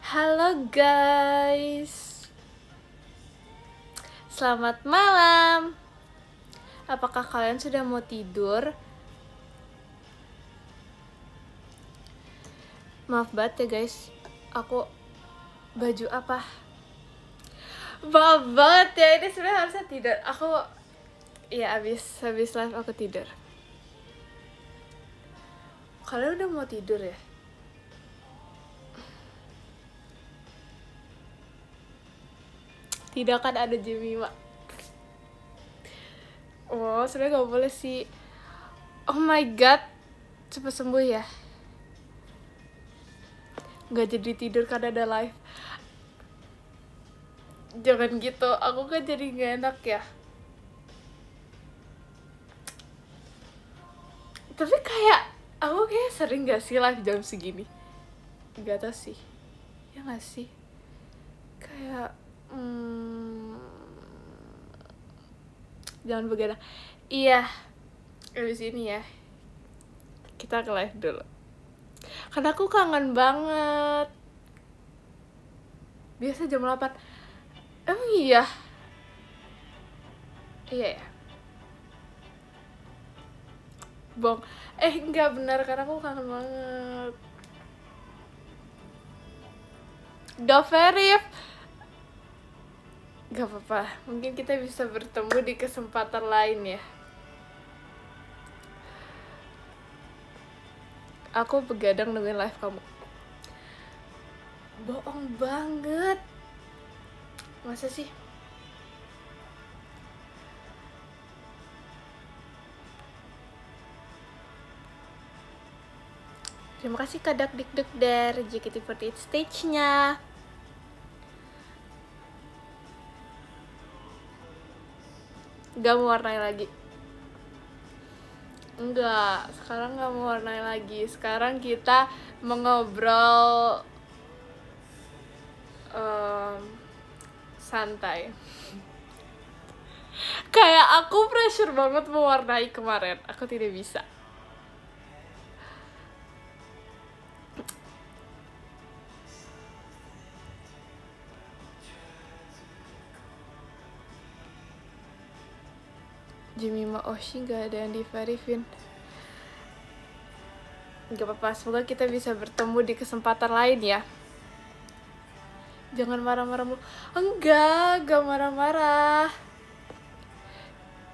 Halo guys, selamat malam. Apakah kalian sudah mau tidur? Maaf banget ya guys, aku baju apa? Maaf banget ya, ini sebenarnya harusnya tidur. Abis live aku tidur. Kalian udah mau tidur ya? Tidak kan ada Jemima. Oh, sebenarnya gak boleh sih. Oh my god, cepet sembuh ya. Gak jadi tidur karena ada live. Jangan gitu, aku kan jadi gak enak ya. Tapi aku kayak sering gak sih live jam segini? Gak tau sih. Ya gak sih? Kayak jangan begadang. Iya, abis ini ya kita ke live dulu karena aku kangen banget. Biasa jam 8. Emang iya? Iya ya? Bohong. Enggak benar, karena aku kangen banget. Gak verif. Gak apa-apa, mungkin kita bisa bertemu di kesempatan lain ya. Aku begadang nungguin live kamu. Bohong banget. Masa sih? Terima kasih Kadak Dikduk dari JKT48 stage-nya. Gak mau warnai lagi. Enggak, sekarang gak mau warnai lagi. Sekarang kita mengobrol santai. Kayak aku pressure banget mewarnai kemarin. Aku tidak bisa. Jemima Oshi gak ada yang di-verifin. Gak apa-apa, semoga kita bisa bertemu di kesempatan lain ya. Jangan marah-marah mulu. Enggak marah-marah.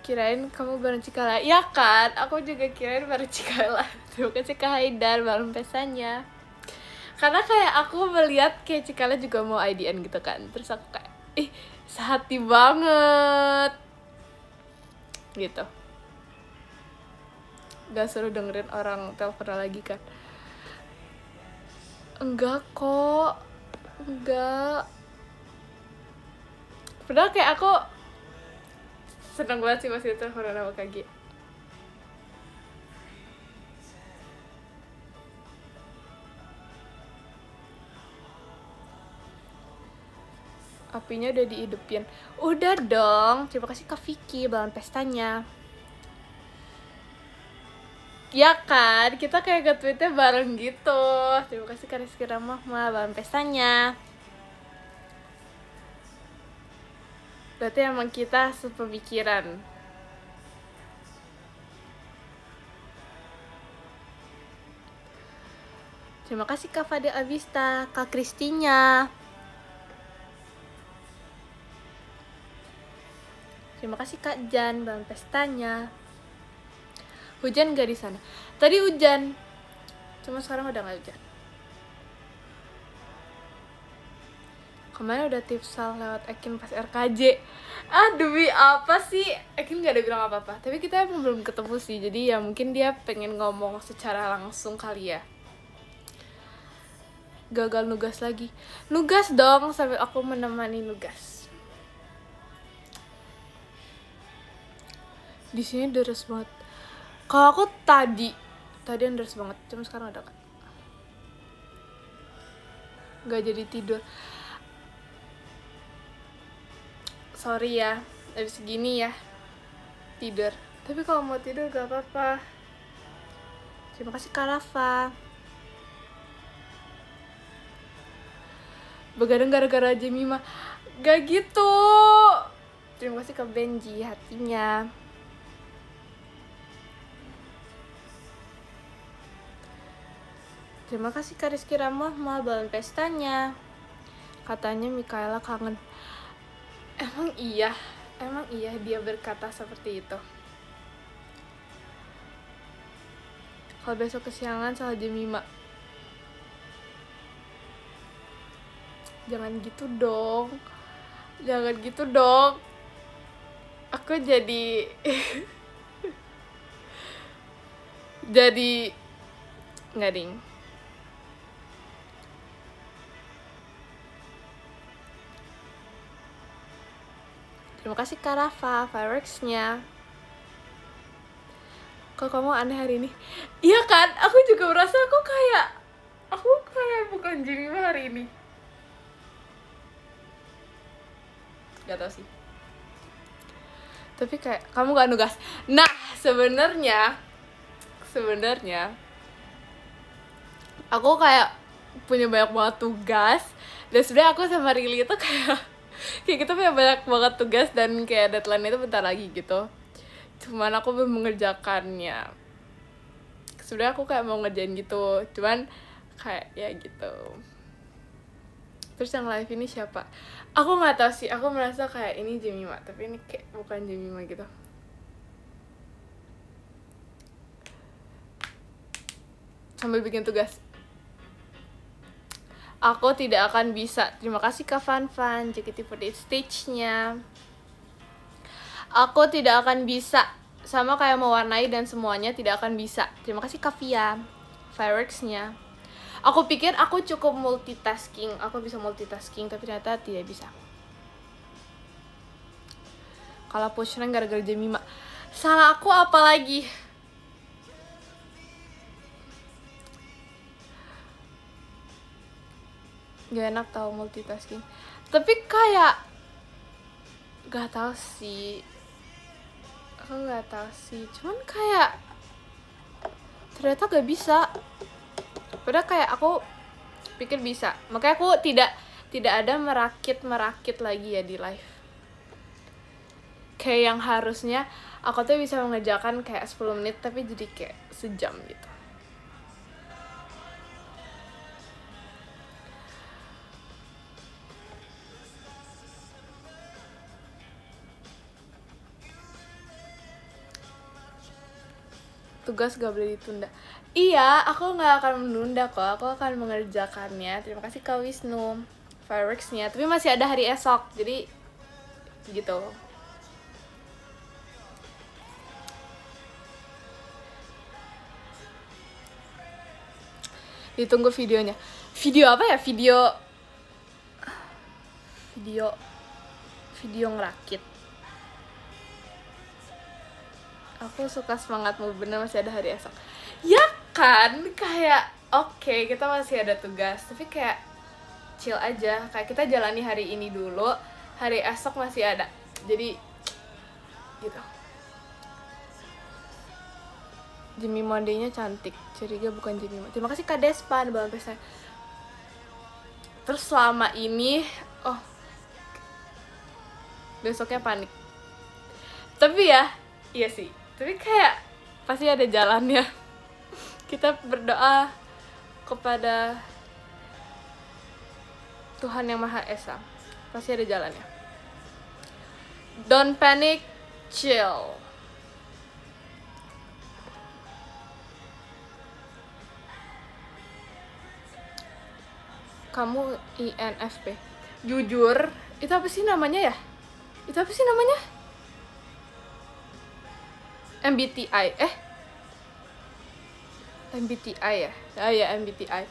Kirain kamu bareng Cikala. Ya kan, aku juga kirain bareng Cikala. Terima kasih Kak Haidar, balon pesannya. Karena kayak aku melihat kayak Cikala juga mau IDN gitu kan. Terus aku kayak, sehati banget gitu. Gak seru dengerin orang telepon lagi kan. Enggak kok, enggak. Padahal kayak aku seneng banget sih masih teleponan sama Kagi. Apinya udah dihidupin. Udah dong. Terima kasih Kak Vicky, balon pestanya. Ya kan, kita kayak nge-tweetnya bareng gitu. Terima kasih Kak Rizky Ramahma, balon pestanya. Berarti emang kita sepemikiran. Terima kasih Kak Fadil Abista, Kak Kristinya. Terima kasih Kak Jan, balon pestanya. Hujan gak di sana? Tadi hujan, cuma sekarang udah gak hujan. Kemarin udah tipsal lewat Ekin pas RKJ. Demi apa sih? Ekin gak ada bilang apa-apa. Tapi kita emang belum ketemu sih. Jadi ya mungkin dia pengen ngomong secara langsung kali ya. Gagal nugas lagi. Nugas dong, sambil aku menemani nugas. Di sini deres banget. Kalau aku tadi yang deres banget. Cuma sekarang ada kan. Gak jadi tidur. Sorry ya, abis segini ya tidur. Tapi kalau mau tidur gak apa-apa. Terima kasih Kak Rafa. begadang gara-gara Jemima. Gak gitu. Terima kasih ke Benji hatinya. Terima kasih ke Rizky Ramahma balon pestanya. Katanya Mikaela kangen. Emang iya dia berkata seperti itu. Kalau besok kesiangan salah Jemima. Jangan gitu dong. Aku jadi nggak ding. Terima kasih Kak Rafa, fireworks-nya. Kok kamu aneh hari ini? Iya kan, aku juga merasa aku kayak bukan Jemima hari ini. Gak tau sih. Tapi kayak kamu gak nugas. Nah, sebenarnya aku kayak punya banyak banget tugas. Dan sebenarnya aku sama Rili itu kayak kita punya banyak banget tugas dan kayak deadline itu bentar lagi gitu. Cuman aku belum mengerjakannya. Sebenarnya aku kayak mau ngerjain gitu, cuman kayak ya gitu. Terus yang live ini siapa? Aku nggak tahu sih. Aku merasa kayak ini Jemima, tapi ini kayak bukan Jemima gitu. Sambil bikin tugas. Aku tidak akan bisa. Terima kasih Kak Fan JKT48 stage-nya. Aku tidak akan bisa. Sama kayak mewarnai dan semuanya tidak akan bisa. Terima kasih Kak Via. Fireworks-nya. Aku pikir aku cukup multitasking. Aku bisa multitasking, tapi ternyata tidak bisa. Kalau push rank gara-gara Jemima. Salah aku apa lagi? Gak enak tau multitasking. Tapi kayak gak tau sih. Aku gak tau sih. Cuman kayak ternyata gak bisa. Padahal kayak aku pikir bisa. Makanya aku tidak ada merakit lagi ya di live. Kayak yang harusnya aku tuh bisa mengerjakan kayak 10 menit tapi jadi kayak sejam gitu. Tugas gak boleh ditunda. Iya, aku gak akan menunda kok. Aku akan mengerjakannya. Terima kasih Kak Wisnu. Fireworks-nya. Tapi masih ada hari esok. Jadi gitu. Ditunggu videonya. Video apa ya? Video ngerakit. Aku suka semangatmu, bener masih ada hari esok. Ya kan, kayak oke, kita masih ada tugas, tapi kayak chill aja. Kayak kita jalani hari ini dulu, hari esok masih ada. Jadi gitu. Jemima Monday-nya cantik. Curiga bukan Jemima. Terima kasih Kak Despan Bang Pesa. Terus selama ini besoknya panik. Tapi ya, iya sih. Tapi kayak pasti ada jalannya. Kita berdoa kepada Tuhan Yang Maha Esa. Pasti ada jalannya. Don't panic, chill. Kamu INFP. Jujur, itu apa sih namanya ya? MBTI. MBTI ya? Ah ya, MBTI.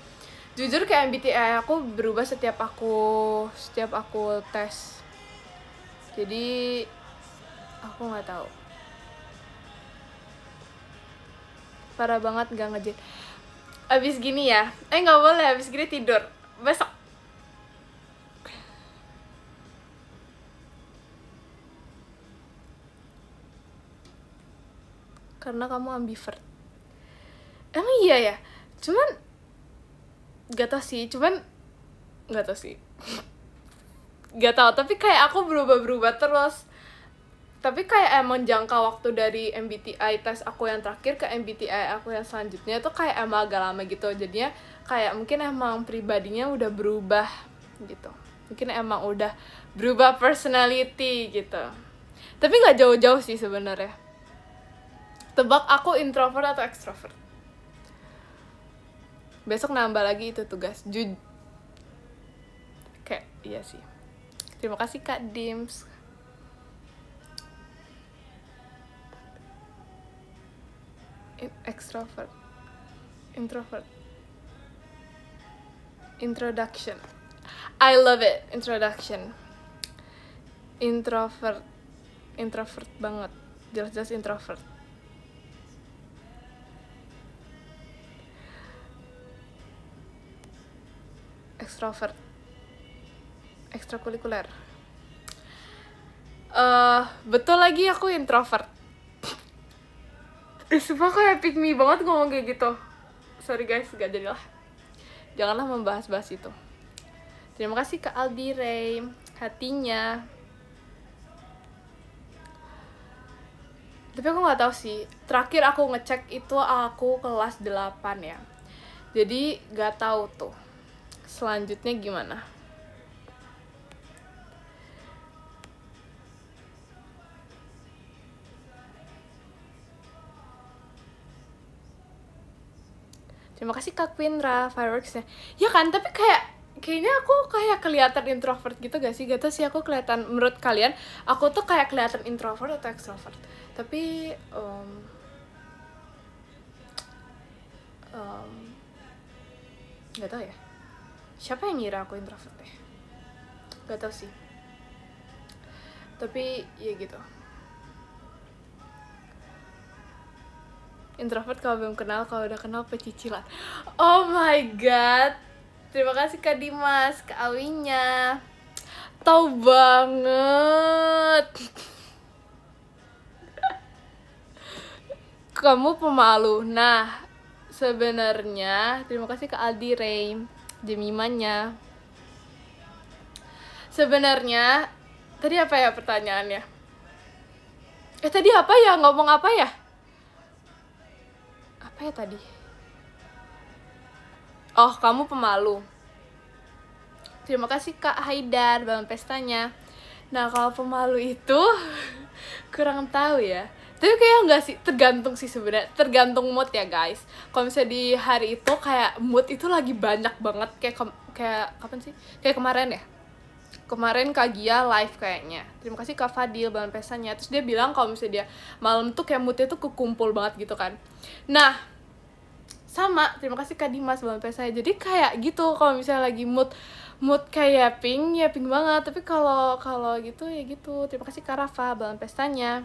Jujur kayak MBTI aku berubah setiap aku tes. Jadi aku nggak tahu. Parah banget gak ngejek. Abis gini ya? Nggak boleh, abis gini tidur. Besok. Karena kamu ambivert. Emang iya ya? Cuman gak tau sih. Gak tau, tapi kayak aku berubah-berubah terus. Tapi kayak emang jangka waktu dari MBTI tes aku yang terakhir ke MBTI aku yang selanjutnya tuh kayak emang agak lama gitu. Jadinya kayak mungkin emang pribadinya udah berubah gitu. Mungkin emang udah berubah personality gitu. Tapi gak jauh-jauh sih sebenarnya. Tebak aku introvert atau extrovert? Besok nambah lagi itu tugas. Kayak iya sih. Terima kasih Kak Dims. Extrovert, introvert, introduction. I love it. Introduction. Introvert banget, jelas-jelas introvert. Extrovert, ekstrakurikuler. Betul lagi, aku introvert. Sumpah kayak pick me banget ngomong kayak gitu. Sorry guys, gak jadilah. Janganlah membahas-bahas itu. Terima kasih Kak Aldi Ray, hatinya. Tapi aku gak tahu sih. Terakhir aku ngecek itu aku kelas 8 ya. Jadi gak tahu tuh selanjutnya gimana. Terima kasih Kak Quindra, fireworksnya. Ya kan, tapi kayaknya aku kayak kelihatan introvert gitu gak sih? Gak tau sih aku kelihatan, menurut kalian aku tuh kayak kelihatan introvert atau extrovert? Tapi gak tau ya. Siapa yang ngira aku introvert ya? Gak tau sih. Tapi ya gitu. Introvert kalau belum kenal, kalau udah kenal pecicilan. Oh my god. Terima kasih Kak Dimas, Kak Awinya. Tahu banget. Kamu pemalu. Nah, sebenarnya terima kasih Kak Aldi Ray, Jemimanya. Sebenarnya tadi apa ya pertanyaannya? Tadi apa ya? Ngomong apa ya? Apa ya tadi? Oh, kamu pemalu. Terima kasih Kak Haidar, Bang Pestanya. Nah, kalau pemalu itu kurang tahu ya. Tapi kayak enggak sih, tergantung sih sebenarnya. Tergantung mood ya, guys. Kalau misalnya di hari itu kayak mood itu lagi banyak banget kayak kapan sih? Kayak kemarin ya. Kemarin Kak Gia live kayaknya. Terima kasih Kak Fadil, Bang Pestanya. Terus dia bilang kalau misalnya dia malam tuh kayak moodnya tuh kekumpul banget gitu kan. Nah, sama, terima kasih Kak Dimas, Bang Pestanya. Jadi kayak gitu kalau misalnya lagi mood kayak pink, ya pink banget. Tapi kalau gitu ya gitu. Terima kasih Kak Rafa, Bang Pestanya.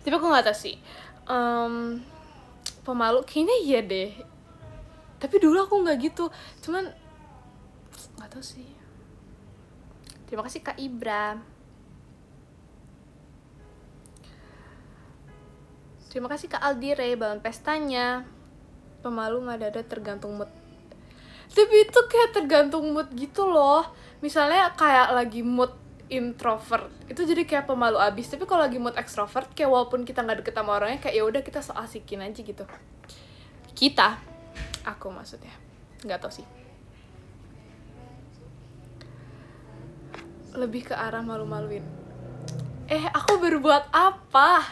Tapi aku nggak tahu sih. Pemalu kayaknya iya deh. Tapi dulu aku nggak gitu. Cuman nggak tahu sih. Terima kasih Kak Ibra. Terima kasih Kak Aldi Ray, Bang Pestanya. Pemalu nggak ada, tergantung mood. Tapi itu kayak tergantung mood gitu loh. Misalnya kayak lagi mood introvert, itu jadi kayak pemalu abis. Tapi kalau lagi mood extrovert, kayak walaupun kita nggak deket sama orangnya, kayak ya udah kita so asikin aja gitu. Aku maksudnya, nggak tau sih. Lebih ke arah malu-maluin. Aku berbuat apa?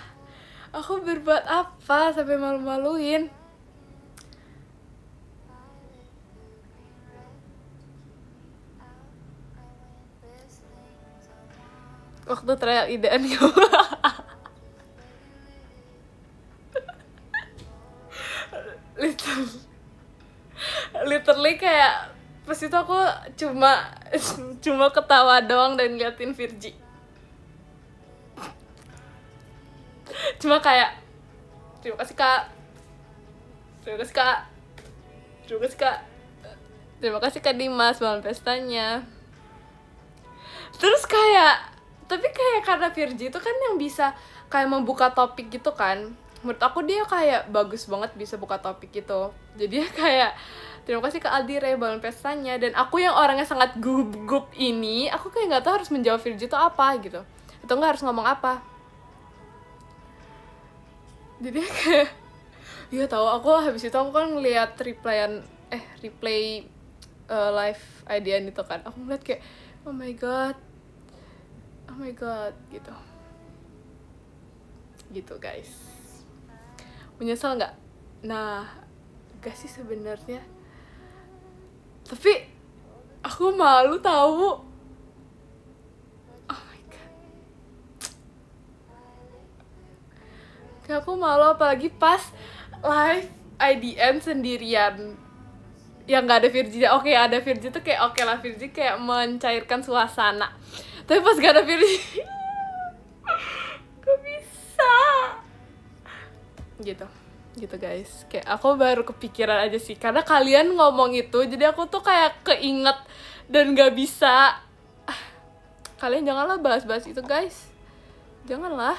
Aku berbuat apa sampai malu-maluin? Waktu trial idean kamu. Literally kayak pas itu aku cuma ketawa doang dan ngeliatin Virgi. Cuma kayak terima kasih Kak, terima kasih Kak, terima kasih Kak, terima kasih Kak Dimas, Bang Pestanya. Terus kayak tapi kayak karena Virgi itu kan yang bisa kayak membuka topik gitu kan. Menurut aku dia kayak bagus banget bisa buka topik gitu. Jadi kayak Terima kasih ke Aldi Ray balon pestanya. Dan aku yang orangnya sangat gugup ini, aku kayak nggak tahu harus menjawab Virgi itu apa gitu, atau nggak harus ngomong apa. Jadi kayak iya tahu, aku habis itu aku kan ngeliat replay live IDN itu kan, aku ngeliat kayak oh my god gitu guys. Menyesal nggak? Nah, gak sih sebenarnya, tapi aku malu tahu. Oh my god, kayak aku malu apalagi pas live IDN sendirian yang nggak ada Virgi. Oke, ada Virgi tuh kayak oke lah, Virgi kayak mencairkan suasana, tapi pas gak ada Virgi kok bisa gitu guys. Kayak aku baru kepikiran aja sih karena kalian ngomong itu, jadi aku tuh kayak keinget dan gak bisa. Kalian janganlah bahas-bahas itu guys, janganlah.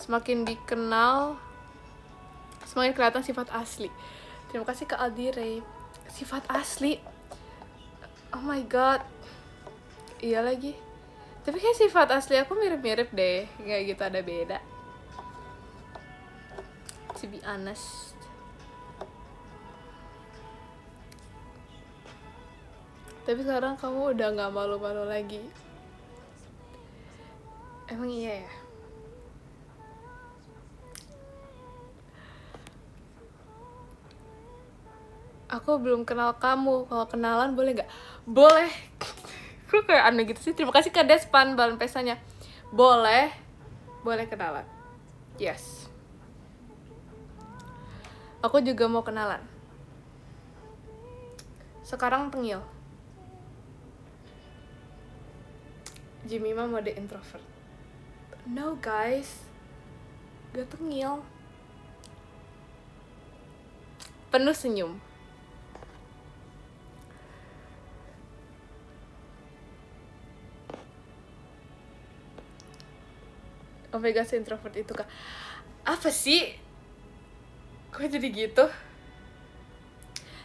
Semakin dikenal semakin kelihatan sifat asli. Terima kasih ke Aldi Ray. Sifat asli, oh my god, iya lagi. Tapi kayak sifat asli aku mirip-mirip deh, nggak gitu ada beda, to be honest. Tapi sekarang kamu udah nggak malu-malu lagi. Emang iya ya? Aku belum kenal kamu, kalau kenalan boleh nggak? Boleh. Kok kayak aneh gitu sih. Terima kasih ke Despan balon pestanya. Boleh kenalan. Yes, aku juga mau kenalan. Sekarang tengil. Jimmy mah mode introvert. No guys, gak tengil, penuh senyum. Omega introvert itu kak apa sih? Kok jadi gitu?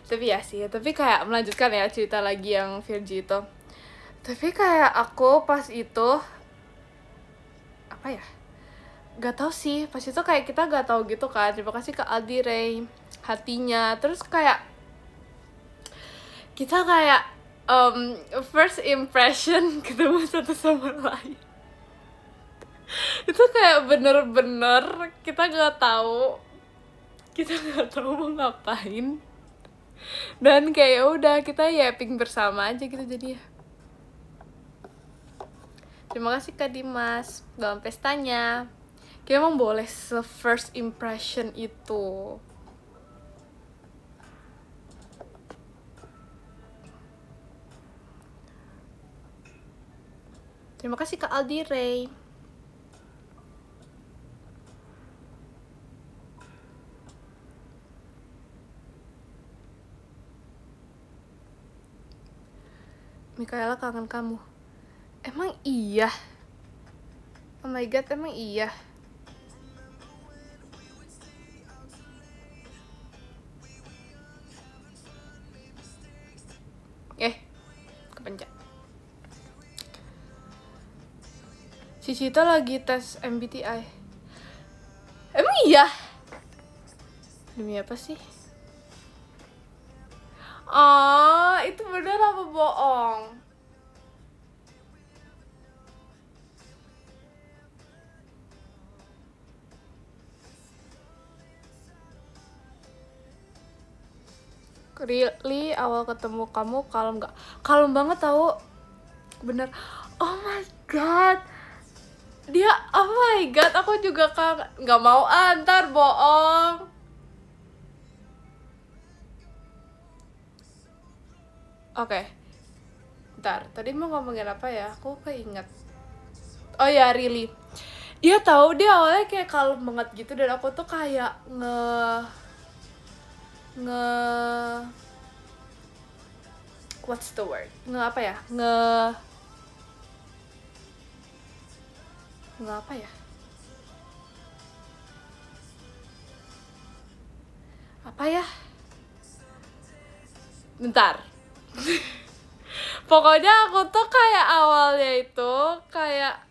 Tapi ya sih, tapi kayak melanjutkan ya cerita lagi yang Virgi itu. Tapi kayak aku pas itu apa ya? Gak tau sih, pas itu kayak kita gak tahu gitu kan. Terima kasih ke Aldi Ray hatinya. Terus kayak kita kayak first impression ketemu satu sama lain. Itu kayak bener-bener kita nggak tahu mau ngapain, dan kayak ya udah kita yapping bersama aja gitu jadinya. Terima kasih Kak Dimas dalam pestanya. Kayak emang boleh first impression itu. Terima kasih Kak Aldi Ray. Mikaela kangen kamu. Emang iya? Oh my god, emang iya? Kepencet. Si Cita lagi tes MBTI. Emang iya? Demi apa sih? Oh, itu bener apa bohong? Really, awal ketemu kamu kalem gak? Kalem banget tau. Bener. Oh my god. Dia, oh my god, aku juga gak mau antar bohong. Oke. Bentar, tadi mau ngomongin apa ya? Aku keinget. Oh ya, really. Dia tahu dia awalnya kayak kalem banget gitu, dan aku tuh kayak what's the word? Apa ya? Apa ya? apa ya, bentar. Pokoknya aku tuh kayak awalnya itu kayak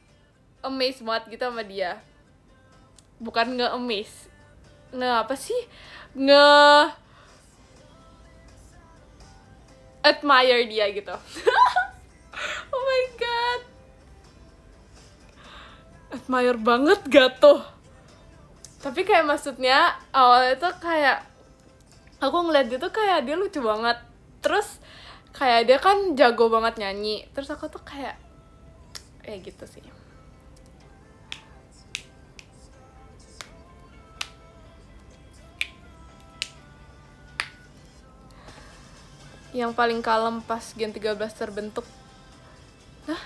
amazed banget gitu sama dia. Bukan nge-amaze, apa sih, admire dia gitu. Oh my god, admire banget gak tuh. Tapi kayak maksudnya awalnya tuh kayak aku ngeliat dia tuh kayak dia lucu banget, terus kayak dia kan jago banget nyanyi, terus aku tuh kayak gitu sih. Yang paling kalem pas Gen 13 terbentuk. Hah?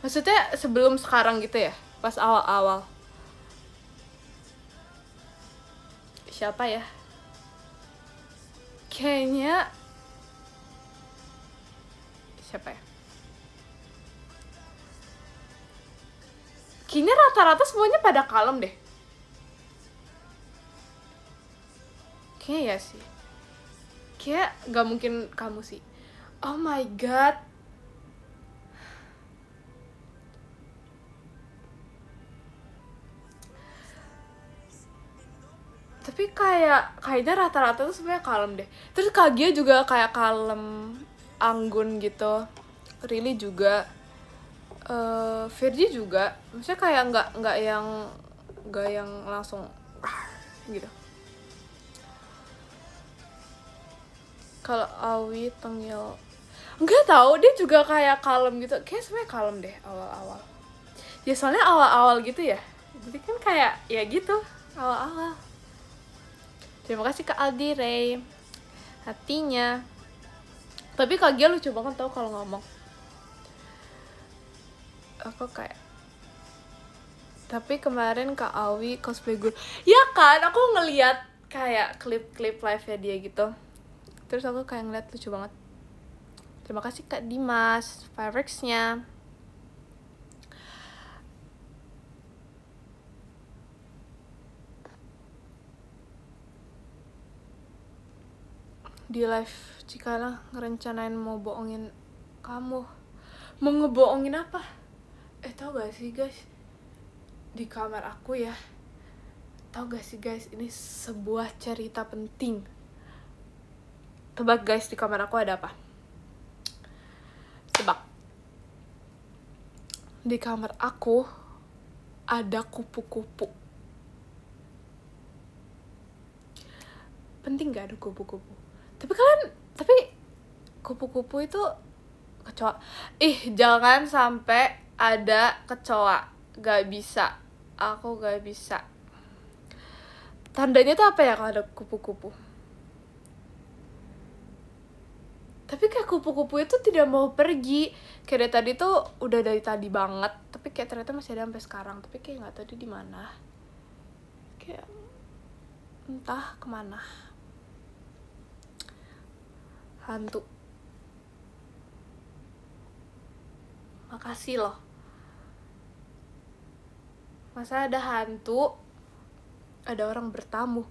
Maksudnya sebelum sekarang gitu ya? Pas awal-awal. Siapa ya? Kayaknya siapa ya? Kayaknya rata-rata semuanya pada kalem deh. Kayaknya ya sih. Kayak gak mungkin kamu sih. Oh my god. Tapi kayaknya rata-rata tuh sebenarnya kalem deh. Terus Kak Gia juga kayak kalem, anggun gitu. Rili juga, Virgi juga. Maksudnya kayak nggak yang langsung gitu. Kalau Awi Tengil, nggak tahu, dia juga kayak kalem gitu. Kayak sebenarnya kalem deh awal-awal. Ya soalnya awal-awal gitu ya. Jadi kan kayak ya gitu awal-awal. Terima kasih Kak Aldi Ray, hatinya. Tapi Kak Gia lucu banget tau kalau ngomong. Aku kayak, tapi kemarin Kak Awi cosplay guru. Ya kan, aku ngeliat kayak klip-klip live-nya dia gitu. Terus aku kayak ngeliat lucu banget. Terima kasih Kak Dimas, fireworks-nya. Di live Cikala ngerencanain mau bohongin kamu. Mau ngebohongin apa? Tau gak sih guys, di kamar aku ya, tau gak sih guys, ini sebuah cerita penting. Tebak guys, di kamar aku ada apa? Tebak. Di kamar aku ada kupu-kupu. Penting gak ada kupu-kupu? Tapi kupu-kupu itu kecoa. Jangan sampai ada kecoa. Gak bisa. Aku gak bisa. Tandanya tuh apa ya kalau ada kupu-kupu? Tapi kayak kupu-kupu itu tidak mau pergi. Kayak dari tadi tuh udah dari tadi banget. Tapi kayak ternyata masih ada sampai sekarang. Tapi kayak gak tahu dia di mana. Kayak entah kemana. Hantu. Makasih loh. Masa ada hantu, ada orang bertamu.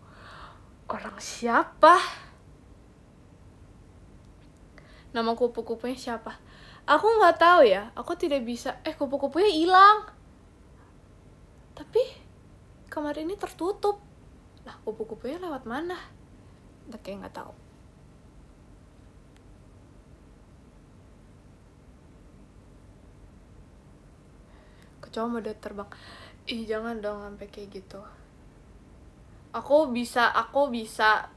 Orang siapa? Nama kupu-kupunya siapa? Aku nggak tahu ya. Aku tidak bisa. Kupu-kupunya hilang. Tapi kamar ini tertutup. Lah, kupu-kupunya lewat mana? Udah kayak nggak tahu. Kecoa mode terbang. Jangan dong sampai kayak gitu. Aku bisa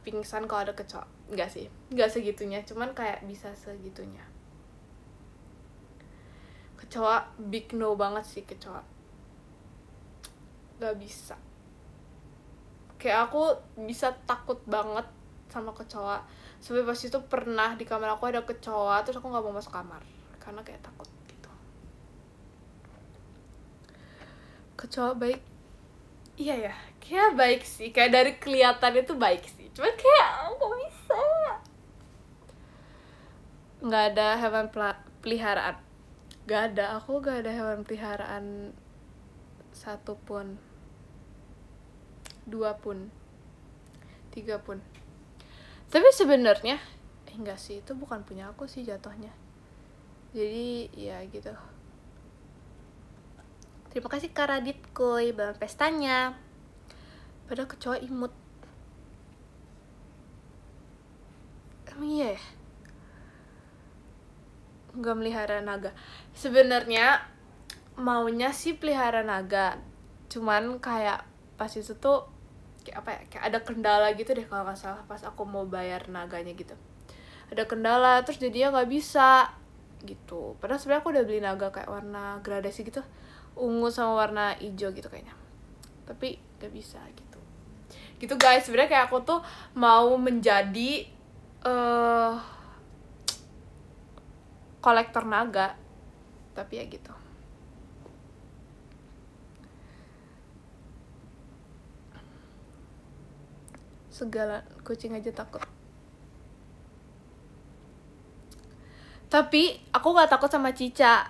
pingsan kalau ada kecoa. Enggak sih, enggak segitunya, cuman kayak bisa segitunya. Kecoa big no banget sih, kecoa. Gak bisa. Kayak aku bisa takut banget sama kecoa. Sampai pas itu pernah di kamar aku ada kecoa, terus aku gak mau masuk kamar karena kayak takut gitu. Kecoa baik. Iya ya, kayak baik sih. Kayak dari kelihatan itu baik sih. Cuman kayak gak bisa. Gak ada hewan peliharaan. Gak ada, aku gak ada hewan peliharaan satu pun, 2 pun, 3 pun. Tapi sebenarnya enggak sih, itu bukan punya aku sih jatuhnya. Jadi ya gitu. Terima kasih Kak Radit kuy, balon pestanya. Padahal kecoa imut. Emang iya ya? Nggak melihara naga. Sebenarnya maunya sih pelihara naga. Cuman kayak pas itu tuh kayak apa ya? Kayak ada kendala gitu deh kalau nggak salah pas aku mau bayar naganya gitu. Ada kendala terus jadinya nggak bisa gitu. Padahal sebenarnya aku udah beli naga kayak warna gradasi gitu, ungu sama warna hijau gitu kayaknya. Tapi nggak bisa gitu. Gitu guys, sebenarnya kayak aku tuh mau menjadi kolektor naga. Tapi ya gitu. Segala kucing aja takut. Tapi aku gak takut sama Cica.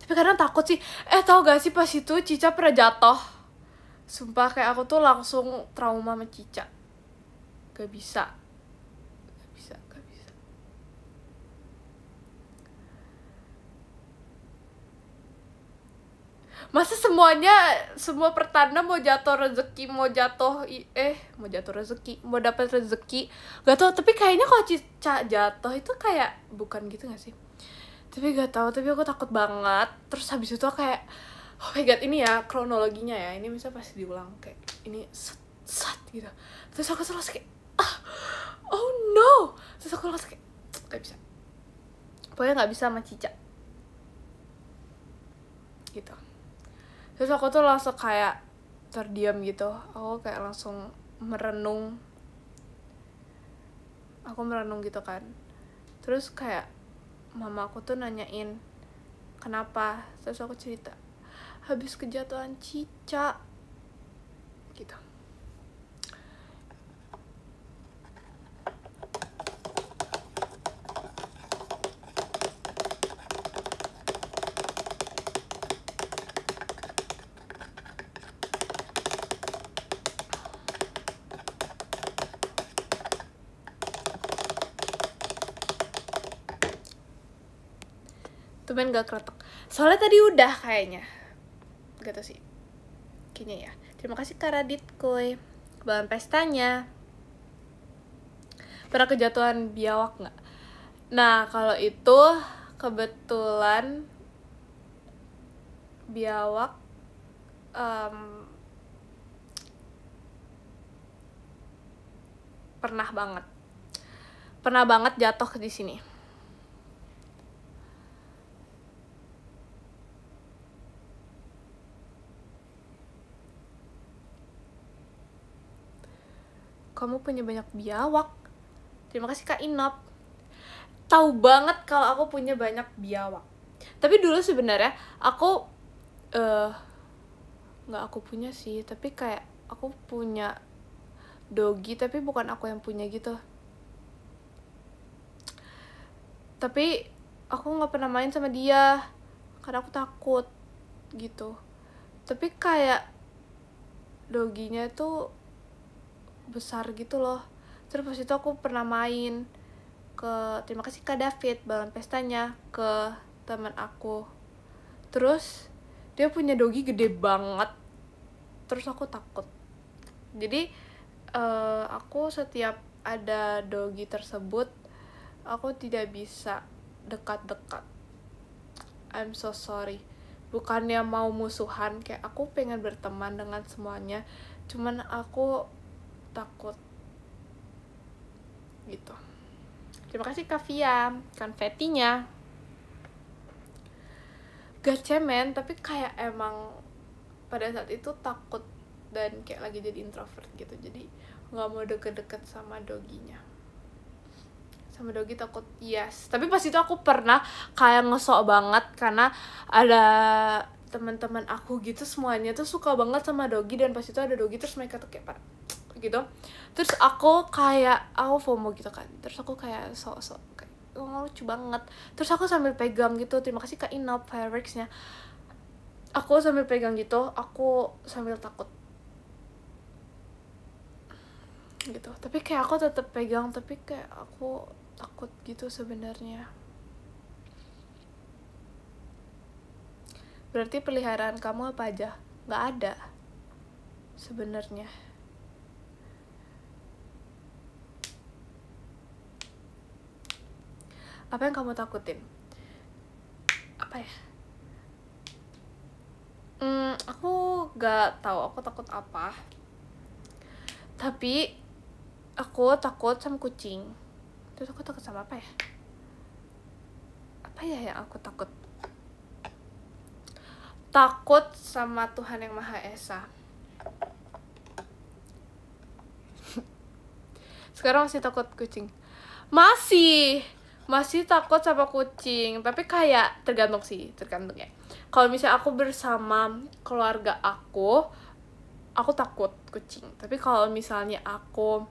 Tapi kadang takut sih. Tau gak sih pas itu Cica pernah jatuh. Sumpah kayak aku tuh langsung trauma sama Cica. Gak bisa. Masa semua pertanda mau jatuh rezeki, mau jatuh rezeki, mau dapat rezeki, gak tau. Tapi kayaknya kalau Cica jatuh itu kayak bukan gitu gak sih? Tapi gak tau, tapi aku takut banget. Terus habis itu kayak, oh my god, ini ya kronologinya ya, ini misalnya pas diulang kayak ini set gitu. Terus aku langsung kayak oh no. Terus aku langsung kayak gak bisa, pokoknya gak bisa sama Cica gitu. Terus aku tuh langsung kayak terdiam gitu. Aku kayak langsung merenung. Aku merenung gitu kan. Terus kayak mama aku tuh nanyain kenapa. Terus aku cerita habis kejatuhan Cica gitu. Tumen gak kretek. Soalnya tadi udah kayaknya. Gak tau sih. Kayaknya ya. Terima kasih Kak Radit kuy. Balon pestanya. Pernah kejatuhan biawak gak? Nah kalau itu kebetulan biawak pernah banget jatuh di sini. Kamu punya banyak biawak. Terima kasih Kak Inop. Tahu banget kalau aku punya banyak biawak. Tapi dulu sebenarnya aku nggak aku punya sih, tapi kayak aku punya doggy, tapi bukan aku yang punya gitu. Tapi aku nggak pernah main sama dia karena aku takut gitu. Tapi kayak doggy-nya tuh besar gitu loh. Terus pas itu aku pernah main terima kasih Kak David balon pestanya ke teman aku. Terus dia punya doggy gede banget. Terus aku takut. Jadi aku setiap ada doggy tersebut aku tidak bisa dekat-dekat. I'm so sorry. Bukannya mau musuhan, kayak aku pengen berteman dengan semuanya, cuman aku takut gitu. Terima kasih Kak Via konfetinya. Gak cemen, tapi kayak emang pada saat itu takut dan kayak lagi jadi introvert gitu, jadi nggak mau deket-deket sama doginya. Sama dogi takut, yes. Tapi pas itu aku pernah kayak ngesok banget karena ada teman-teman aku gitu semuanya tuh suka banget sama dogi, dan pas itu ada dogi terus mereka tuh kayak gitu. Terus aku FOMO gitu kan. Terus aku kayak sok-sok kayak lucu banget. Terus aku sambil pegang gitu. Terima kasih Kak Inop fireworksnya. Aku sambil pegang gitu, aku sambil takut. gitu. Tapi kayak aku tetap pegang, tapi kayak aku takut gitu sebenarnya. Berarti peliharaan kamu apa aja? Nggak ada sebenarnya. Apa yang kamu takutin? Apa ya? Aku nggak tahu aku takut apa. Tapi aku takut sama kucing. Terus aku takut sama apa ya? Apa ya yang aku takut? Takut sama Tuhan Yang Maha Esa. Sekarang masih takut kucing. Masih takut sama kucing. Tapi kayak tergantung ya. Kalau misalnya aku bersama keluarga aku takut kucing. Tapi kalau misalnya aku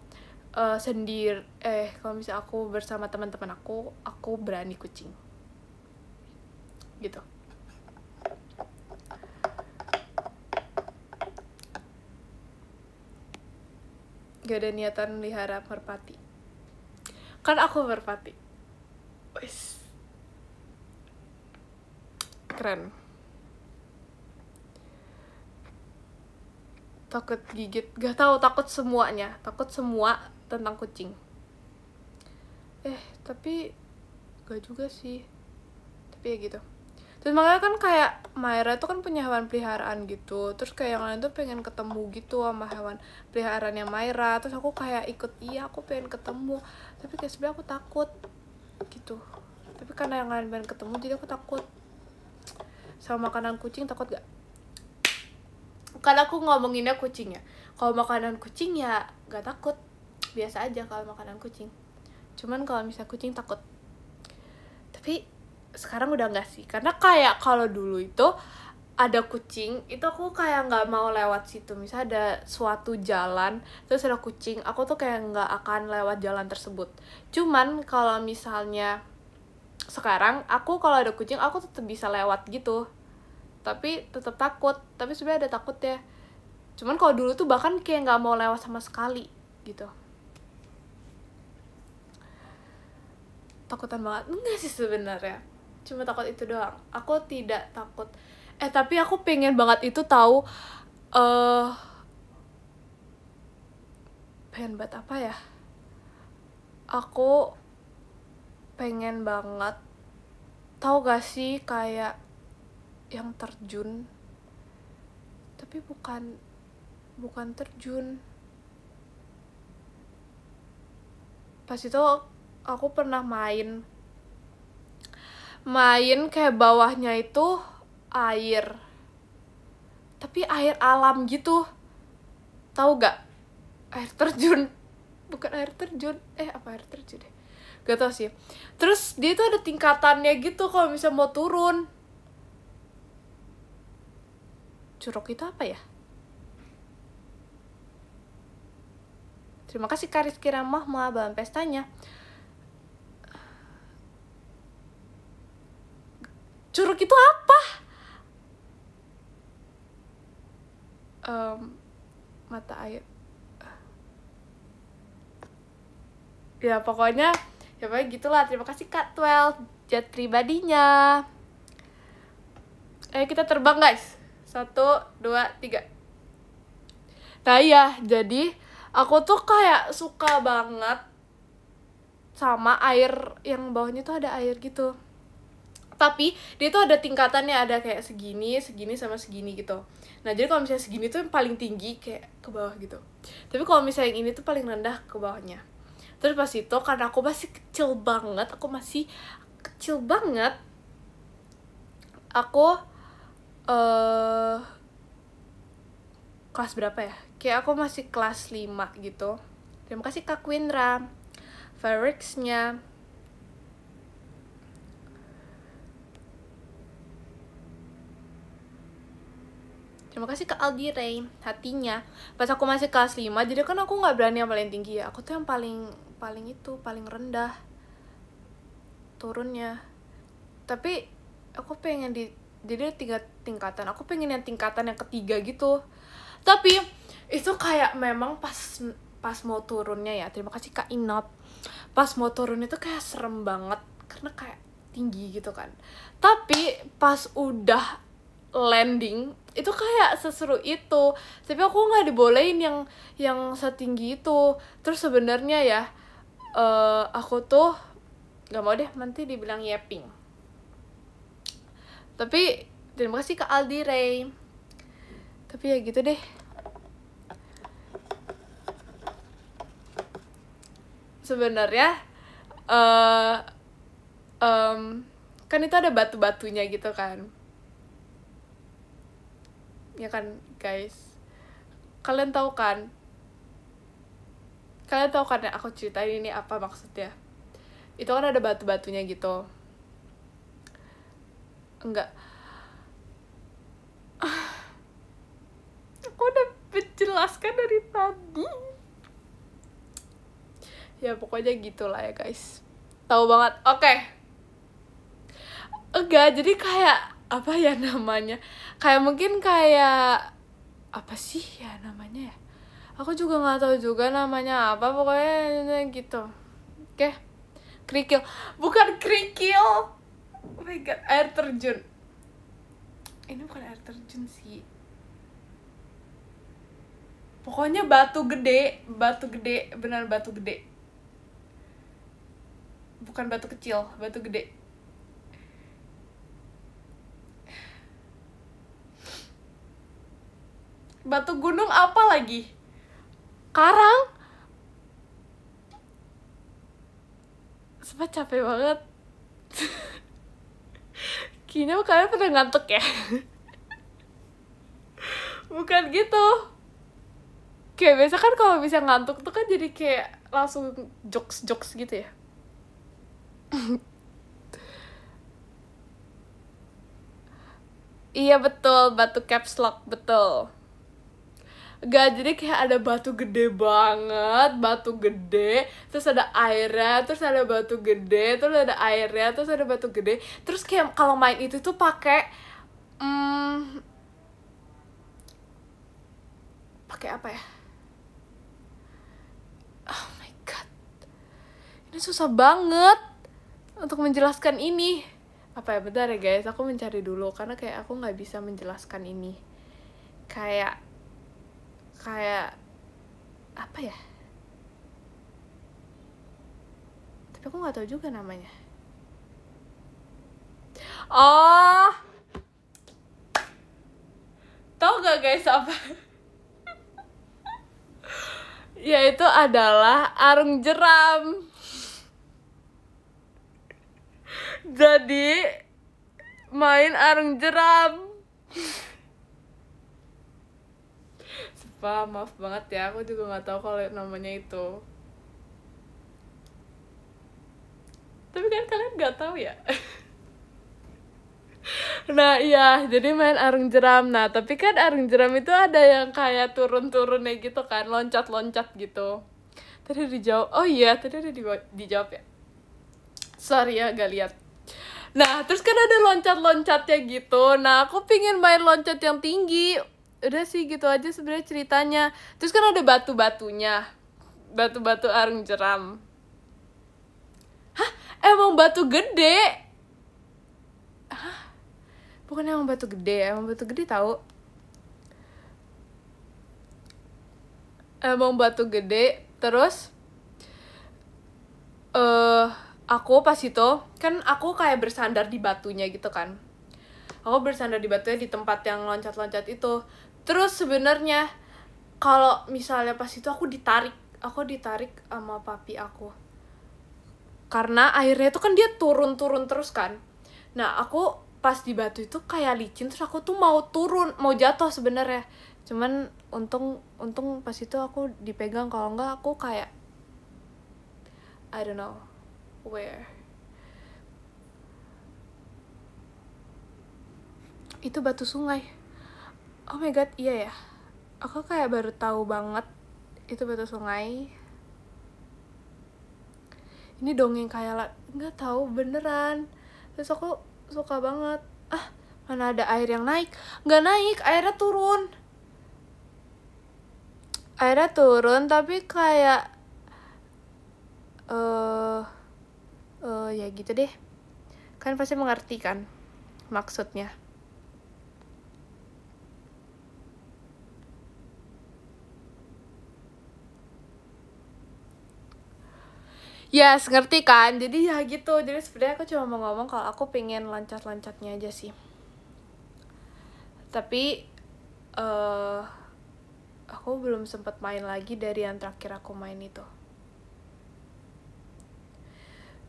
kalau misalnya aku bersama teman-teman aku berani kucing. Gitu. Gak ada niatan melihara merpati. Kan aku merpati. Wis. Keren. Takut gigit, gak tahu, takut semuanya, takut semua tentang kucing. Tapi gak juga sih, tapi ya gitu. Terus makanya kan kayak Myra tuh kan punya hewan peliharaan gitu, terus kayak yang lain tuh pengen ketemu gitu sama hewan peliharaannya Myra. Terus aku kayak ikut, iya aku pengen ketemu, tapi kayak sebenarnya aku takut gitu. Tapi karena yang lain pengen ketemu jadi aku takut. Sama makanan kucing takut gak? Karena aku ngomonginnya kucing ya. Kalau makanan kucing ya gak takut, biasa aja kalau makanan kucing. Cuman kalau misalnya kucing takut. Tapi sekarang udah gak sih, karena kayak kalau dulu itu ada kucing itu aku kayak nggak mau lewat situ. Misalnya ada suatu jalan terus ada kucing, aku tuh kayak nggak akan lewat jalan tersebut. Cuman kalau misalnya sekarang aku kalau ada kucing aku tetap bisa lewat gitu, tapi tetap takut. Tapi sebenarnya ada takut ya. Cuman kalau dulu tuh bahkan kayak nggak mau lewat sama sekali gitu. Takutan banget enggak sih sebenarnya, cuma takut itu doang. Aku tidak takut. Tapi aku pengen banget itu tahu. Pengen banget apa ya? Aku pengen banget tahu gak sih kayak yang terjun, tapi bukan terjun. Pas itu aku pernah main kayak bawahnya itu air, tapi air alam gitu, tahu gak? Air terjun, bukan air terjun, apa air terjun deh, gak tau sih. Terus dia tuh ada tingkatannya gitu kalau misalnya mau turun. Curug itu apa ya? Terima kasih Karis Kiramah Bahan Pestanya. Curug itu apa? Mata air. Ya pokoknya gitulah. Terima kasih Kak 12 jet pribadinya. Kita terbang guys. 1, 2, 3. Nah ya, jadi aku tuh kayak suka banget sama air yang bawahnya tuh ada air gitu. Tapi dia tuh ada tingkatannya, ada kayak segini, segini sama segini gitu. Nah jadi kalau misalnya segini tuh yang paling tinggi kayak ke bawah gitu. Tapi kalau misalnya yang ini tuh paling rendah ke bawahnya. Terus pas itu karena aku masih kecil banget, aku kelas berapa ya? Kayak aku masih kelas 5 gitu. Terima kasih Kak Quindra Fireworks-nya. Terima kasih Kak Aldi Ray hatinya. Pas aku masih kelas 5, jadi kan aku gak berani yang paling tinggi ya. Aku tuh yang paling rendah turunnya. Tapi aku pengen jadi 3 tingkatan. Aku pengen yang tingkatan yang ketiga gitu. Tapi itu kayak memang pas pas mau turunnya ya, terima kasih Kak Inop, pas mau turun itu kayak serem banget karena kayak tinggi gitu kan. Tapi pas udah landing itu kayak seseru itu, tapi aku nggak dibolehin yang setinggi itu. Terus sebenarnya ya aku tuh nggak mau deh nanti dibilang yapping, tapi terima kasih ke Aldi Ray. Tapi ya gitu deh, sebenarnya kan itu ada batu-batunya gitu kan ya kan guys, kalian tahu kan yang aku ceritain ini apa maksudnya. Itu kan ada batu-batunya gitu, enggak, aku udah menjelaskan dari tadi ya, pokoknya gitulah ya guys, tahu banget. Oke. Enggak, jadi kayak apa ya namanya, kayak mungkin kayak apa sih ya namanya ya, aku juga nggak tahu juga namanya apa, pokoknya gitu. Oke. Kerikil, bukan kerikil, oh my god, air terjun. Ini bukan air terjun sih, pokoknya batu gede, benar batu gede, bukan batu kecil, batu gede. Batu gunung apa lagi? Karang? Sempat capek banget. Kayaknya kalian pernah ngantuk ya? Bukan gitu. Kayak biasa kan kalau bisa ngantuk tuh kan jadi kayak langsung jokes gitu ya. Iya betul, batu caps lock, betul. Gak, jadi kayak ada batu gede banget, batu gede, terus ada airnya, terus ada batu gede, terus ada airnya, terus ada batu gede. Terus kayak kalau main itu tuh pakai pakai apa ya? Oh my god, ini susah banget untuk menjelaskan ini. Apa ya, bentar ya guys, aku mencari dulu karena kayak aku nggak bisa menjelaskan ini. Kayak apa ya, tapi aku nggak tahu juga namanya. Oh, tahu gak guys apa? Yaitu adalah arung jeram. Jadi main arung jeram. Maaf banget ya, aku juga nggak tahu kalau namanya itu. Tapi kan kalian nggak tahu ya. Nah iya, jadi main arung jeram. Nah tapi kan arung jeram itu ada yang kayak turun-turunnya gitu kan, loncat-loncat gitu. Tadi dijawab, oh iya tadi ada dijawab ya. Sorry ya gak lihat. Nah terus kan ada loncat-loncatnya gitu. Nah aku pingin main loncat yang tinggi. Udah sih gitu aja sebenarnya ceritanya. Terus kan ada batu-batunya, batu-batu arung jeram. Hah? Emang batu gede? Hah? Bukan emang batu gede, emang batu gede tahu. Emang batu gede. Terus aku pas itu kan aku kayak bersandar di batunya gitu kan. Aku bersandar di batunya di tempat yang loncat-loncat itu. Terus sebenarnya kalau misalnya pas itu aku ditarik sama papi aku. Karena airnya itu kan dia turun terus kan. Nah, aku pas di batu itu kayak licin, terus aku tuh mau turun, mau jatuh sebenarnya. Cuman untung pas itu aku dipegang, kalau enggak aku kayak I don't know where. Itu batu sungai. Oh my god, iya ya. Aku kayak baru tahu banget itu batu sungai. Ini dongeng kayak nggak tahu beneran. Terus aku suka banget. Ah, mana ada air yang naik? Nggak naik, airnya turun. akhirnya turun tapi kayak ya gitu deh, kan pasti mengerti kan maksudnya. Ya, yes, ngerti kan? Jadi ya gitu. Jadi sebenarnya aku cuma mau ngomong kalau aku pengen loncat-loncatnya aja sih. Tapi aku belum sempat main lagi dari yang terakhir aku main itu.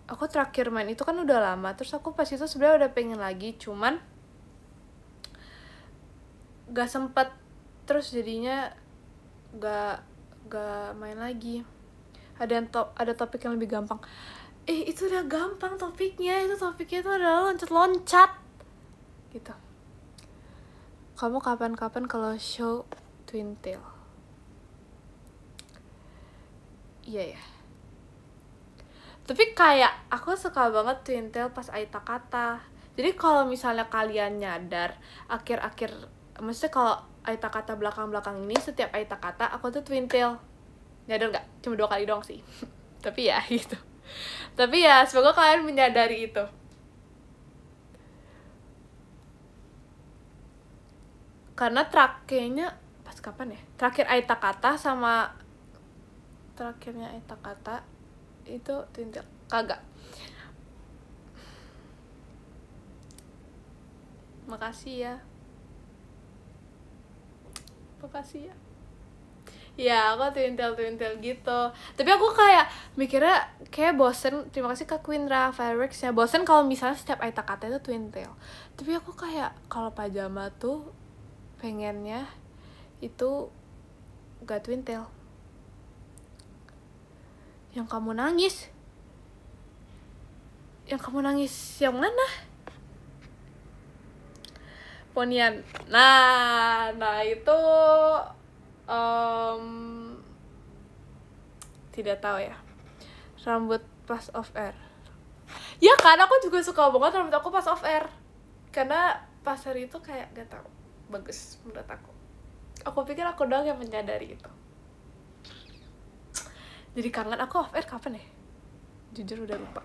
Aku terakhir main itu kan udah lama. Terus aku pas itu sebenarnya udah pengen lagi, cuman gak sempet. Terus jadinya gak main lagi. Ada topik yang lebih gampang. Itu udah gampang topiknya. Itu topiknya itu adalah loncat-loncat gitu. Kamu kapan-kapan kalau show Twin Tail? Iya ya. Tapi kayak aku suka banget Twin Tail pas Aita kata. Jadi kalau misalnya kalian nyadar akhir-akhir, maksudnya kalau Aita kata belakang-belakang ini, setiap Aita kata aku tuh Twin Tail. Nyadar nggak? Cuma 2 kali doang sih. Tapi ya gitu. Tapi ya semoga kalian menyadari itu. Karena kayaknya pas kapan ya? Terakhir Aita kata sama terakhirnya Aita kata itu Twin Tail. Kagak. Makasih ya. Ya, aku Twin Tail gitu. Tapi aku kayak mikirnya kayak bosen. Terima kasih Kak Quindra Fireworks ya. Bosen kalau misalnya setiap Aita kata itu Twin Tail. Tapi aku kayak kalau pajama tuh pengennya itu gak Twin Tail. Yang kamu nangis yang mana? Ponian. Nah itu tidak tahu ya. Rambut pas off air. Ya kan, aku juga suka banget rambut aku pas off air. Karena pas hari itu kayak gak tahu, bagus menurut aku. Aku pikir aku doang yang menyadari itu. Jadi kangen aku off air kapan ya? Jujur udah lupa.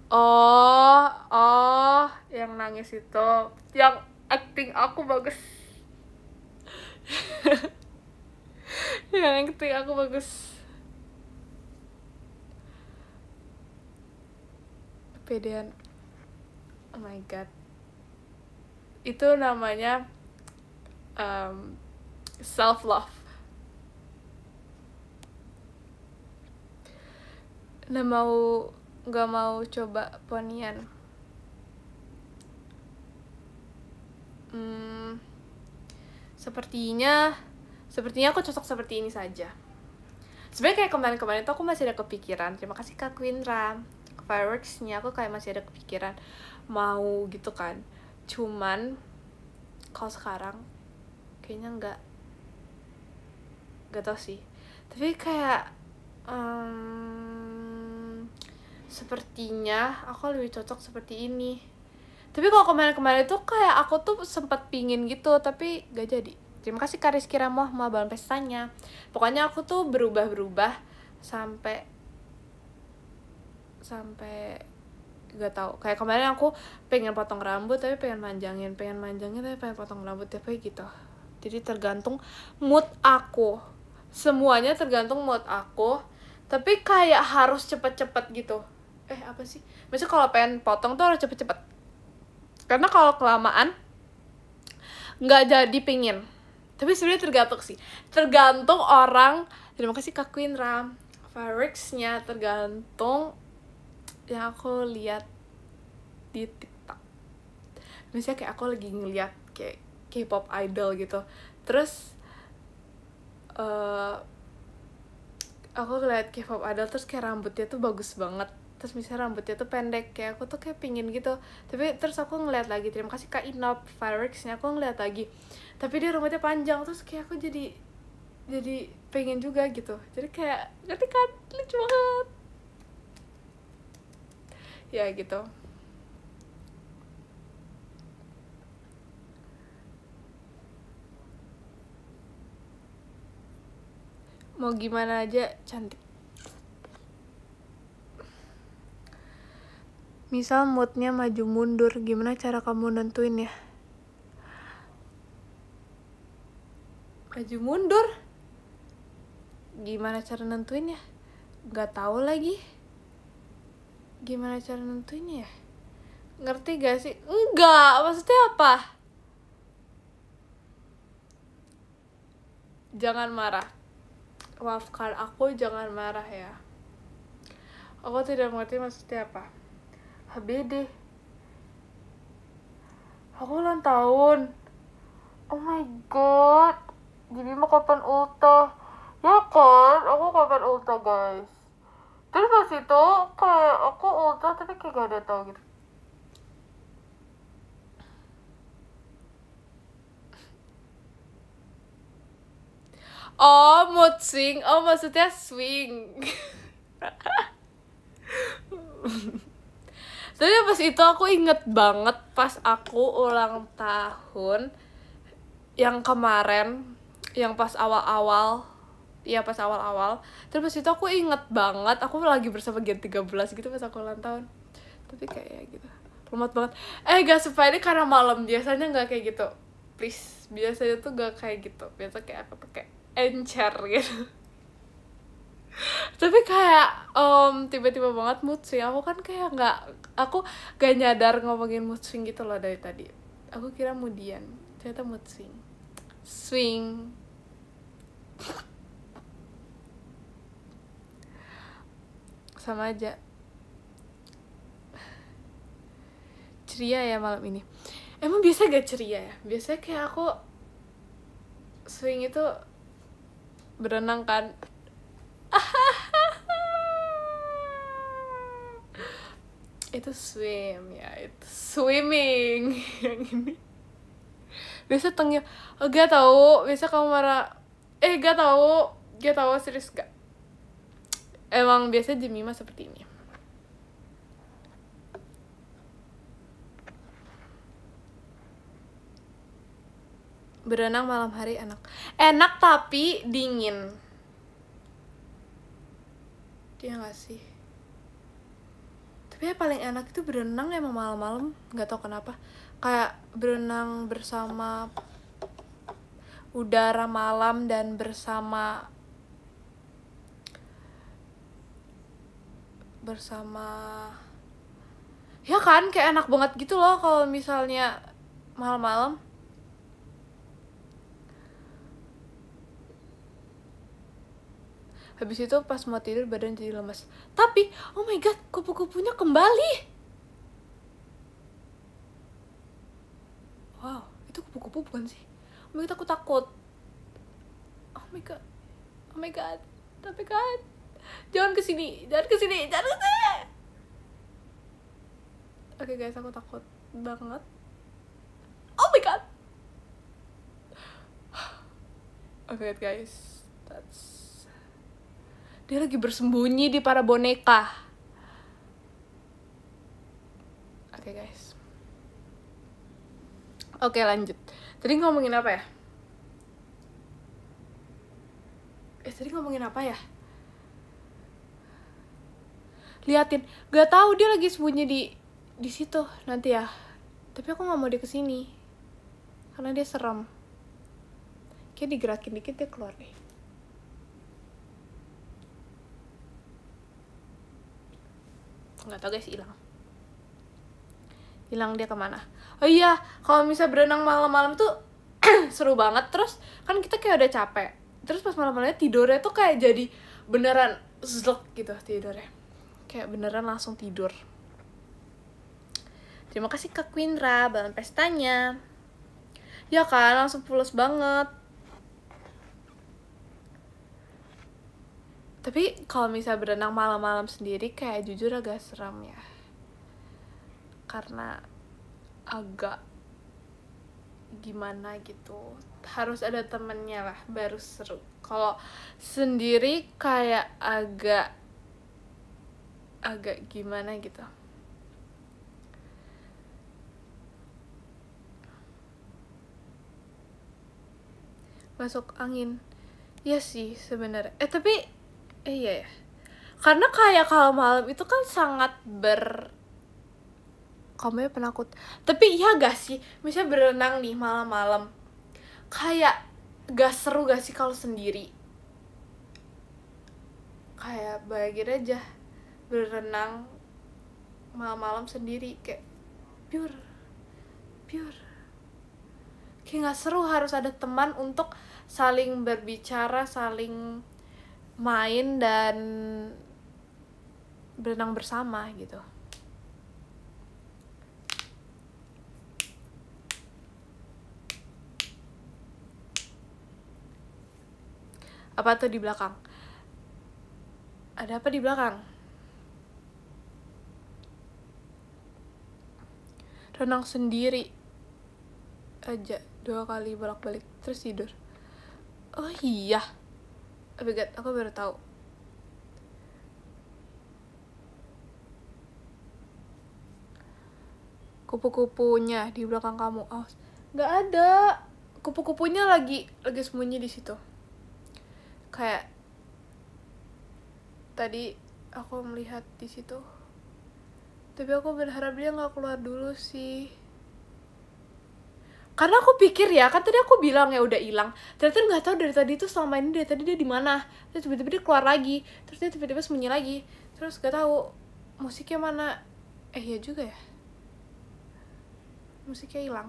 Oh, yang nangis itu, yang acting aku bagus. Yang acting aku bagus. Pedean. Oh my god. Itu namanya self love. Gak mau coba ponian. Sepertinya aku cocok seperti ini saja. Sebenarnya kayak kemarin-kemarin itu aku masih ada kepikiran. Terima kasih Kak Quindra Fireworks-nya, aku kayak masih ada kepikiran mau gitu kan. Cuman kalau sekarang kayaknya nggak tau sih. Tapi kayak sepertinya aku lebih cocok seperti ini. Tapi kalau kemarin-kemarin itu kayak aku tuh sempat pingin gitu, tapi gak jadi. Terima kasih Kak Rizky Ramoh, balon pestanya. Pokoknya aku tuh berubah sampai gak tahu. Kayak kemarin aku pengen potong rambut tapi pengen manjangin tapi pengen potong rambut tapi gitu. Jadi tergantung mood aku. Semuanya tergantung mood aku. Tapi kayak harus cepet-cepet gitu. Apa sih? Maksudnya kalau pengen potong tuh harus cepet-cepet. Karena kalau kelamaan nggak jadi pingin. Tapi sebenarnya tergantung sih. Tergantung orang. Terima kasih Kak Queen Ram. Fireworks-nya tergantung yang aku lihat di TikTok. Misalnya kayak aku lagi ngeliat kayak K-pop idol gitu. Terus aku ngeliat K-pop idol terus kayak rambutnya tuh bagus banget. Terus misalnya rambutnya tuh pendek, kayak aku tuh kayak pingin gitu. Tapi terus aku ngeliat lagi, terima kasih Kak Inop Fireworks-nya, aku ngeliat lagi tapi dia rambutnya panjang, terus kayak aku jadi pengen juga gitu. Jadi kayak ngerti kan, lucu banget ya gitu. mau gimana aja cantik. Misal moodnya maju mundur, gimana cara kamu nentuin ya? Maju mundur? Gimana cara nentuin ya? Gak tahu lagi. Gimana cara nentuinnya ya? Ngerti gak sih? Enggak, maksudnya apa? Jangan marah. Maafkan aku, jangan marah ya. Aku tidak mengerti maksudnya apa. HBD. Aku ulang tahun. Oh my god. Jadi mau kapan ultah? Ya kan, aku kapan ultah guys. Terus pas itu kayak aku ultah tapi kayak gak ada tau gitu. Oh, mood swing. Oh, maksudnya swing. Tapi pas itu aku inget banget pas aku ulang tahun yang kemarin, yang pas awal-awal. Iya, pas awal-awal. Terus pas itu aku inget banget aku lagi bersama Gen 13 gitu pas aku ulang tahun. Tapi kayak gitu. Lemot banget. Gak supaya ini karena malam, biasanya gak kayak gitu. Please, biasanya tuh gak kayak gitu. Biasa kayak aku tuh kayak encer gitu. Tapi kayak tiba-tiba banget mood swing. Aku gak nyadar ngomongin mood swing gitu loh dari tadi. Aku kira moodian, ternyata mood swing. Swing. Sama aja. Ceria ya malam ini. Emang biasa gak ceria ya? Biasanya kayak aku swing itu berenang kan. Itu swim ya, itu swimming. Yang ini biasa tengil. Gak tahu, biasa kamu marah. Gak tahu serius gak. Emang biasa Jemima seperti ini. Berenang malam hari enak tapi dingin. Dia gak sih? Tapi yang paling enak itu berenang emang malam-malam, nggak tahu kenapa. Kayak berenang bersama udara malam dan bersama ya kan, kayak enak banget gitu loh kalau misalnya malam-malam. Habis itu pas mau tidur badan jadi lemas. Tapi, oh my god, kupu-kupunya kembali. Wow, itu kupu-kupu bukan sih? Oh my god, aku takut. Oh my god. Oh my god. Jangan kesini. Oke guys, aku takut banget. Oh my god. Oke guys, dia lagi bersembunyi di para boneka. Oke guys. Oke, lanjut. Tadi ngomongin apa ya? Liatin. Gak tahu, dia lagi sembunyi di situ nanti ya. Tapi aku nggak mau dia kesini karena dia seram. Kayak digerakin dikit dia keluar deh. Nggak tahu guys, hilang dia kemana. Oh iya, kalau misalnya berenang malam-malam tuh seru banget. Terus kan kita kayak udah capek, terus pas malam-malamnya tidurnya tuh kayak jadi beneran zlek gitu tidurnya, kayak beneran langsung tidur. Terima kasih Kak Quindra, balon pestanya. Ya kan, langsung pulas banget. Tapi kalau misalnya berenang malam-malam sendiri kayak jujur agak seram ya. Karena agak gimana gitu. Harus ada temennya lah baru seru. Kalau sendiri kayak agak gimana gitu. Masuk angin. Iya sih sebenarnya. Tapi iya ya. Karena kayak kalau malam itu kan sangat kamu ya penakut. Tapi iya gak sih, misalnya berenang nih malam-malam, kayak gak seru gak sih kalau sendiri? Kayak bayangin aja berenang malam-malam sendiri, kayak pure kayak gak seru. Harus ada teman untuk saling berbicara, saling main dan berenang bersama gitu. Apa tuh di belakang? Ada apa di belakang? Renang sendiri aja 2 kali bolak-balik terus tidur. Oh iya. Oh my god, aku baru tahu. Kupu-kupunya di belakang kamu. Oh, nggak ada. Kupu-kupunya lagi sembunyi di situ. Kayak tadi aku melihat di situ. Tapi aku berharap dia nggak keluar dulu sih. Karena aku pikir ya, kan tadi aku bilang ya udah hilang. Ternyata nggak tahu dari tadi tuh selama ini dari tadi dia di mana. Terus tiba-tiba dia keluar lagi. Terus dia tiba-tiba sembunyi lagi. Terus nggak tahu musiknya mana. Iya juga ya. Musiknya hilang.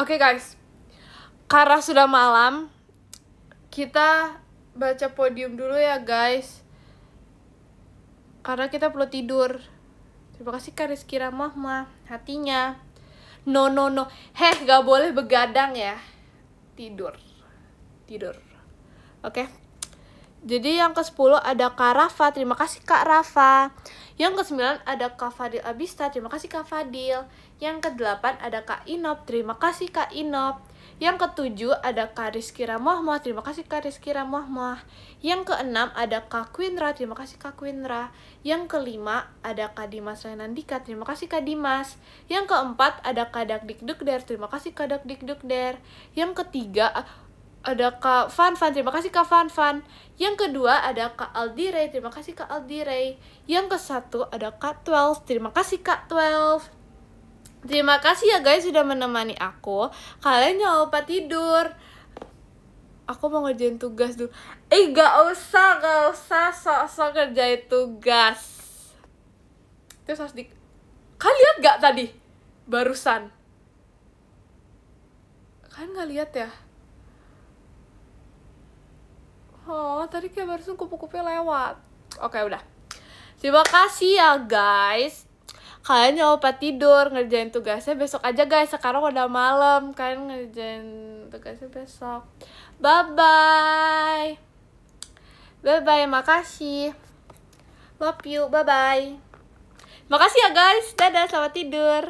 Oke guys, karena sudah malam, kita baca podium dulu ya guys. Karena kita perlu tidur. Terima kasih Kak Rizky Ramahma, hatinya. No, gak boleh begadang ya. Tidur. Oke. Jadi yang ke-10 ada Kak Rafa, terima kasih Kak Rafa. Yang ke-9 ada Kak Fadil Abista, terima kasih Kak Fadil. Yang ke-8 ada Kak Inop, terima kasih Kak Inop. Yang ke-7 ada Kak Rizky Ramahma, terima kasih Kak Rizky Ramahma. Yang ke-6 ada Kak Quindra, terima kasih Kak Quindra. Yang ke-5 ada Kak Dimas Renandika, terima kasih Kak Dimas. Yang ke-4 ada Kak Dakdikdukder, terima kasih Kak Dakdikdukder. Yang ke-3 ada Kak Fan, terima kasih Kak Fan. Yang kedua ada Kak Aldirey, terima kasih Kak Aldirey. Yang ke-1 ada Kak 12, terima kasih Kak 12. Terima kasih ya guys sudah menemani aku. Kalian jangan lupa tidur. Aku mau ngerjain tugas dulu. Gak usah sok-sok ngerjain tugas. Terus harus kalian lihat gak tadi? Barusan kalian gak lihat ya? Oh, tadi kayak barusan kupu-kupunya lewat. Oke, udah. Terima kasih ya, guys. Kalian jangan lupa tidur, ngerjain tugasnya besok aja, guys. Sekarang udah malam, kalian ngerjain tugasnya besok. Bye-bye. Bye-bye, makasih. Love you, bye-bye. Makasih ya, guys. Dadah, selamat tidur.